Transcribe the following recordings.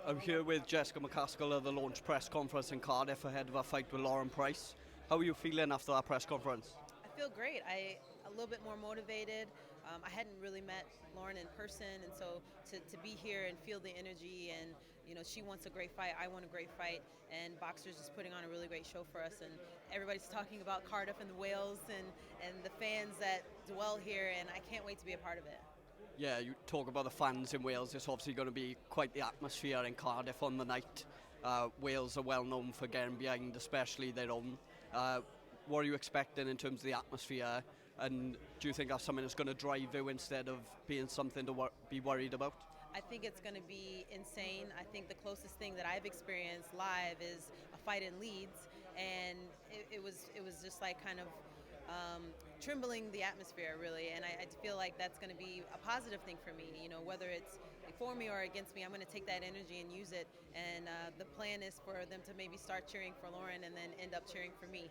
I'm here with Jessica McCaskill at the launch press conference in Cardiff ahead of her fight with Lauren Price. How are you feeling after that press conference? I feel great. A little bit more motivated. I hadn't really met Lauren in person, and so to be here and feel the energy, and she wants a great fight, I want a great fight, and Boxer's just putting on a really great show for us, and everybody's talking about Cardiff and the Wales and the fans that dwell here, and I can't wait to be a part of it. Yeah, you talk about the fans in Wales. It's obviously going to be quite the atmosphere in Cardiff on the night. Wales are well known for getting behind, especially their own. What are you expecting in terms of the atmosphere? And do you think that's something that's going to drive you instead of being something to be worried about? I think it's going to be insane. I think the closest thing that I've experienced live is a fight in Leeds, and it was just like kind of trembling the atmosphere, really. And I feel like that's going to be a positive thing for me. Whether it's for me or against me, I'm going to take that energy and use it. And the plan is for them to maybe start cheering for Lauren and then end up cheering for me.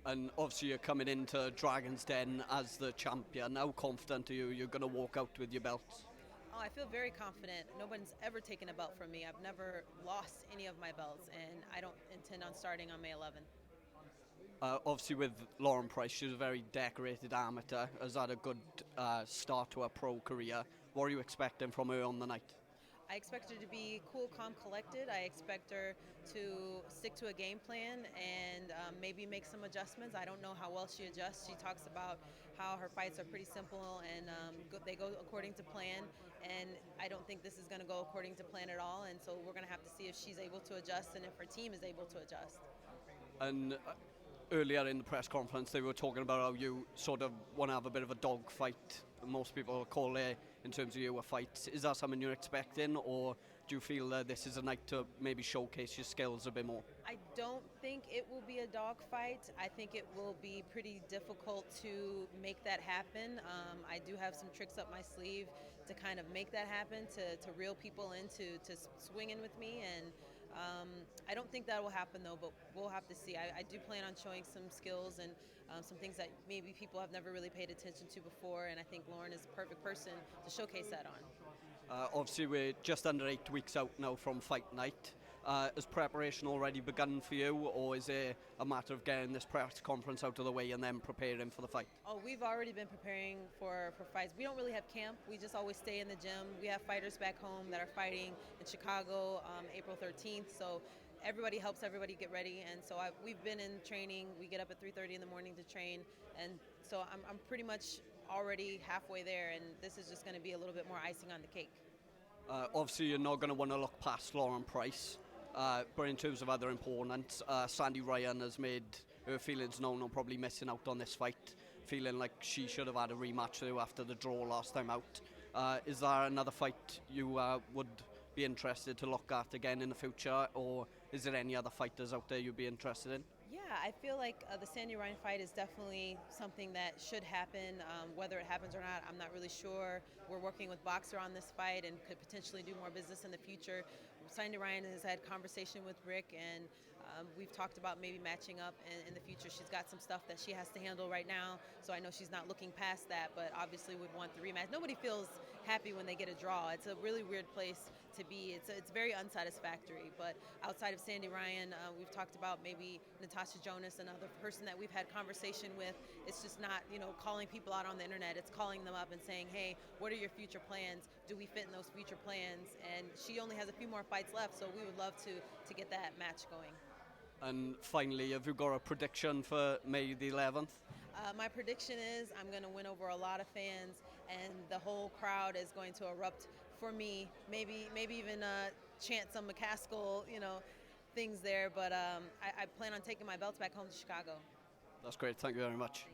And obviously you're coming into Dragon's Den as the champion. How confident are you you're going to walk out with your belts? Oh, I feel very confident. No one's ever taken a belt from me. I've never lost any of my belts, and I don't intend on starting on May 11th. Obviously with Lauren Price, she's a very decorated amateur, has had a good start to her pro career. What are you expecting from her on the night? I expect her to be cool, calm, collected. I expect her to stick to a game plan and maybe make some adjustments. I don't know how well she adjusts. She talks about how her fights are pretty simple and they go according to plan. And I don't think this is going to go according to plan at all. And so we're going to have to see if she's able to adjust and if her team is able to adjust. And earlier in the press conference, they were talking about how you sort of want to have a bit of a dog fight. Most people call it, in terms of you, a fight. Is that something you're expecting, or do you feel that this is a night to maybe showcase your skills a bit more? I don't think it will be a dog fight. I think it will be pretty difficult to make that happen. I do have some tricks up my sleeve to kind of make that happen, to reel people into to swinging with me, and I don't think that will happen though, but we'll have to see. I do plan on showing some skills and some things that maybe people have never really paid attention to before, and I think Lauren is the perfect person to showcase that on. Obviously, we're just under 8 weeks out now from fight night. Has preparation already begun for you, or is it a matter of getting this press conference out of the way and then preparing for the fight? Oh, we've already been preparing for fights. We don't really have camp. We just always stay in the gym. We have fighters back home that are fighting in Chicago April 13th, so everybody helps everybody get ready. And so we've been in training. We get up at 3:30 in the morning to train, and so I'm pretty much already halfway there, and this is just going to be a little bit more icing on the cake. Obviously, you're not going to want to look past Lauren Price. But in terms of other opponents, Sandy Ryan has made her feelings known on probably missing out on this fight, feeling like she should have had a rematch though after the draw last time out. Is there another fight you would be interested to look at again in the future, or is there any other fighters out there you'd be interested in? Yeah, I feel like the Sandy Ryan fight is definitely something that should happen. Whether it happens or not, I'm not really sure. We're working with Boxer on this fight and could potentially do more business in the future. Sandy Ryan has had conversation with Rick, and we've talked about maybe matching up in the future. She's got some stuff that she has to handle right now, so I know she's not looking past that, but obviously would want the rematch. Nobody feels happy when they get a draw. It's a really weird place to be. It's very unsatisfactory, but outside of Sandy Ryan, we've talked about maybe Natasha Jonas, another person that we've had conversation with. It's just not, calling people out on the internet. It's calling them up and saying, hey, what are your future plans? Do we fit in those future plans? And she only has a few more fights left, so we would love to get that match going. And finally, have you got a prediction for May the 11th? My prediction is I'm going to win over a lot of fans, and the whole crowd is going to erupt for me. Maybe even chant some McCaskill, things there. But I plan on taking my belts back home to Chicago. That's great. Thank you very much.